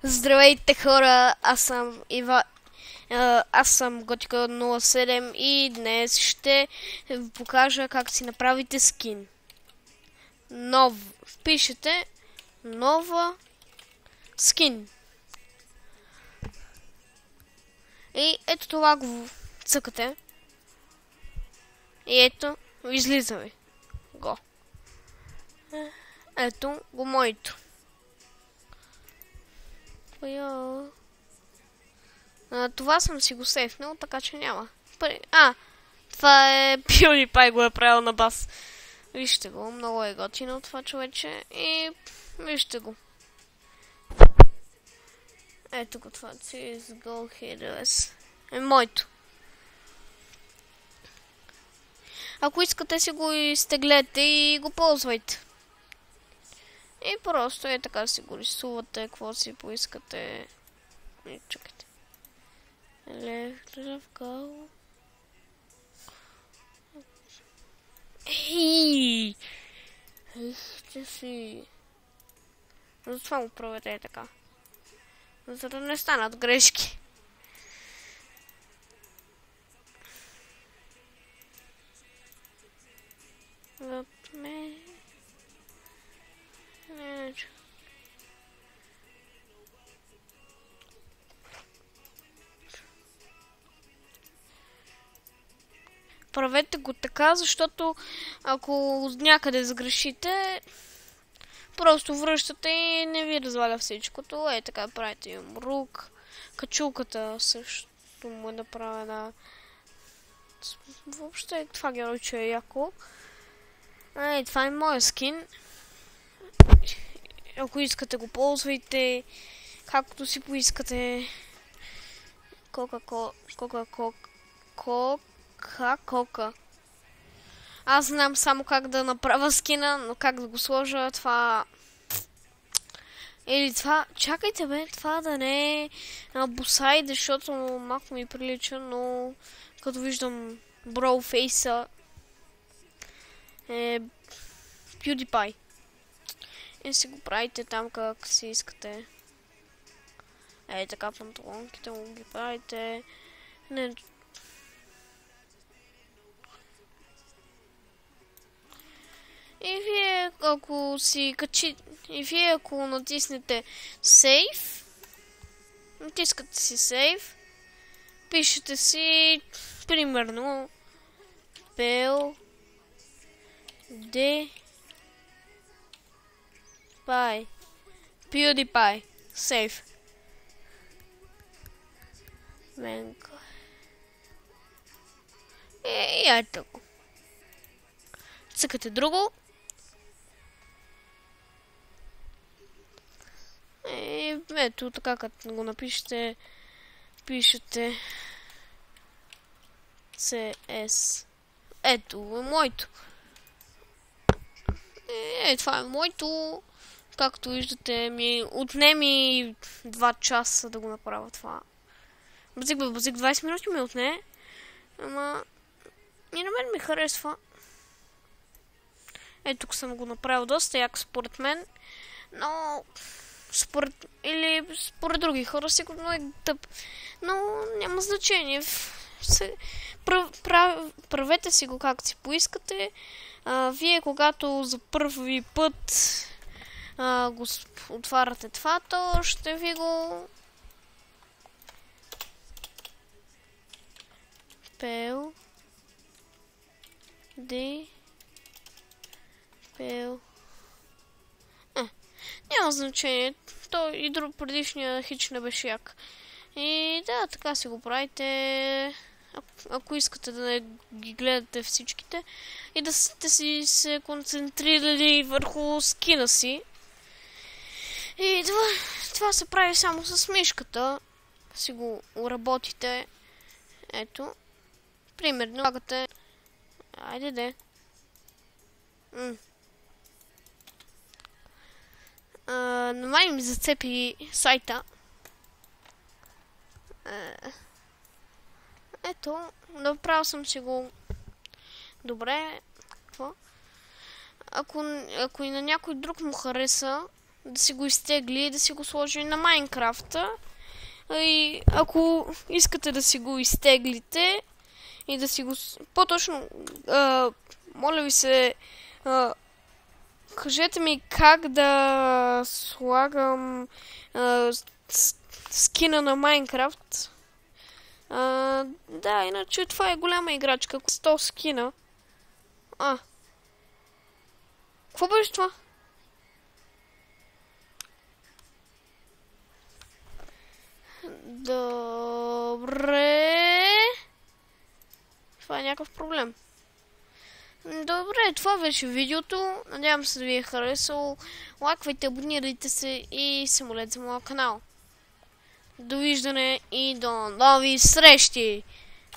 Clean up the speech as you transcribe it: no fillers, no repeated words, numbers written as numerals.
Здравейте хора, аз съм Готика07 и днес ще ви покажа как си направите скин. Пишете нова скин. И ето това го цъкате. И ето, излиза ви го. Ето го моето. Това съм си го сейфнал, така че няма. Това е PewDiePie го е правил на бас. Вижте го, много е готино това човече. И вижте го. Ето го това, CSGO Heroes. Е моето. Ако искате си го изтеглете и го ползвайте. И просто е така си го рисувате, какво си поискате. И чакайте. Електровкал. Ей! Ще си. Затова го проведе така. За да не станат грешки. Правете го така, защото ако някъде сгрешите, просто връщате и не ви разваля всичкото. Е, така правите юмрук. Качулката също му е направена. Въобще това геройче е яко. Това е моя скин. Ако искате го ползвайте, както си поискате. Кока. Аз знам само как да направя скина, но как да го сложа, това... Или това... Чакайте бе, това да не е босайд, защото малко ми прилича, но... Като виждам броуфейса... е... PewDiePie. И си го правите там как си искате. Така панталонките му ги правите. Не... И вие ако си качите, и вие ако натиснете Save, натискате си Save, пишете си примерно PewDiePie, Save. Менко. И ето го. Цъкате друго. Ето така, като го напишете, пишете CS. Ето е моето. Това е моето. Както виждате, ми отнеми 2 часа да го направя това. Базик 20 минути ми отне. Ама и на мен ми харесва. Тук съм го направил доста як според мен. Но според други хора сигурно е тъп. Но няма значение. Правете си го както си поискате. Вие когато за първи път го отваряте това, то ще ви го няма значение. То и предишния хич не беше як. И да, така си го правите. Ако искате да не ги гледате всичките и да сте си се концентрирали върху скина си. И това се прави само с мишката. Си го работите. Ето. Примерно, слагате... Айде де. На май ми зацепи сайта. Ето, направил съм си го добре. Ако и на някой друг му хареса, да си го изтегли и да си го сложи на Майнкрафта. И ако искате да си го изтеглите и да си го... По-точно, моля ви се, кажете ми как да слагам скина на Майнкрафт. Да, иначе това е голяма играчка. 100 скина. Какво беше това? Добре. Това е някакъв проблем. Добре, това беше видеото. Надявам се да ви е харесало. Лайквайте, абонирайте се и се молете за моя канал. Довиждане и до нови срещи!